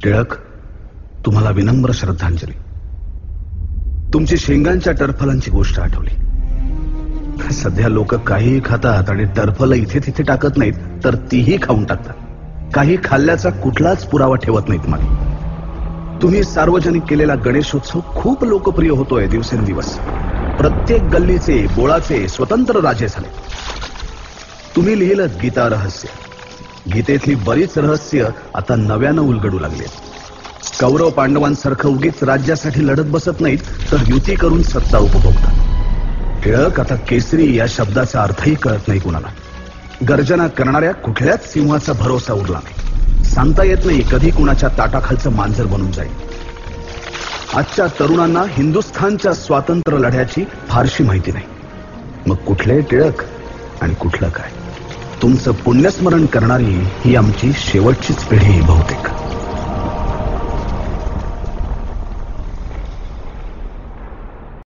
टिळक, तुम्हाला विनम्र श्रद्धांजली. तुमची शेंगांच्या टरफलांची गोष्ट आठवली. सध्या लोक काहीही खातात आणि टरफलं इथे तिथे टाकत नाहीत, तर तीही खाऊन टाकतात. काही खाल्ल्याचा कुठलाच पुरावा ठेवत नाहीत. मला तुम्ही सार्वजनिक केलेला गणेशोत्सव खूप लोकप्रिय होतोय दिवसेंदिवस. प्रत्येक गल्लीचे बोळाचे स्वतंत्र राजे झाले. तुम्ही लिहिलं गीता रहस्य. गीतेतली बरीच रहस्य आता नव्यानं उलगडू लागले. कौरव पांडवांसारखं उगीच राज्यासाठी लढत बसत नाहीत, तर युती करून सत्ता उपभोगतात. टिळक, आता केसरी या शब्दाचा अर्थही कळत नाही कुणाला. गर्जना करणाऱ्या कुठल्याच सिंहाचा भरोसा उरला नाही. सांगता येत नाही कधी कुणाच्या ताटाखालचं मांजर बनून जाईल. आजच्या तरुणांना हिंदुस्थानच्या स्वातंत्र्य लढ्याची फारशी माहिती नाही. मग कुठले टिळक आणि कुठलं काय? तुमचं पुण्यस्मरण करणारी ही आमची शेवटचीच पिढी बहुतेक.